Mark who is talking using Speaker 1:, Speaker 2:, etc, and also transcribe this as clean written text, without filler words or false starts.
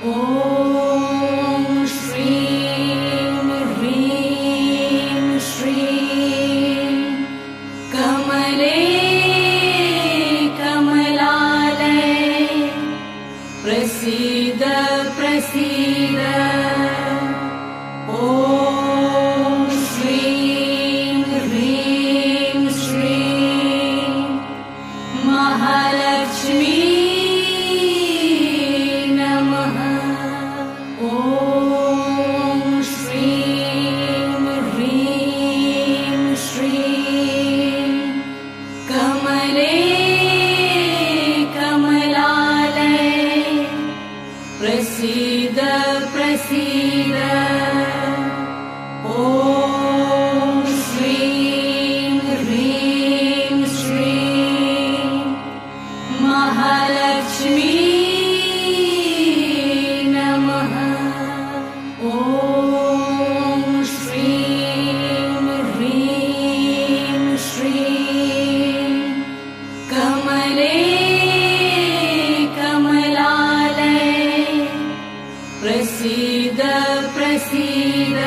Speaker 1: ॐ श्रीं ह्रीं श्रीं कमले कमलालये प्रसीद प्रसीद। ॐ श्रीं ह्रीं श्रीं महालक्ष्मी प्रसीद प्रसीद। ॐ श्रीं ह्रीं श्रीं महालक्ष्मी नमः। ॐ श्रीं ह्रीं श्रीं कमले प्रसीद प्रसीद।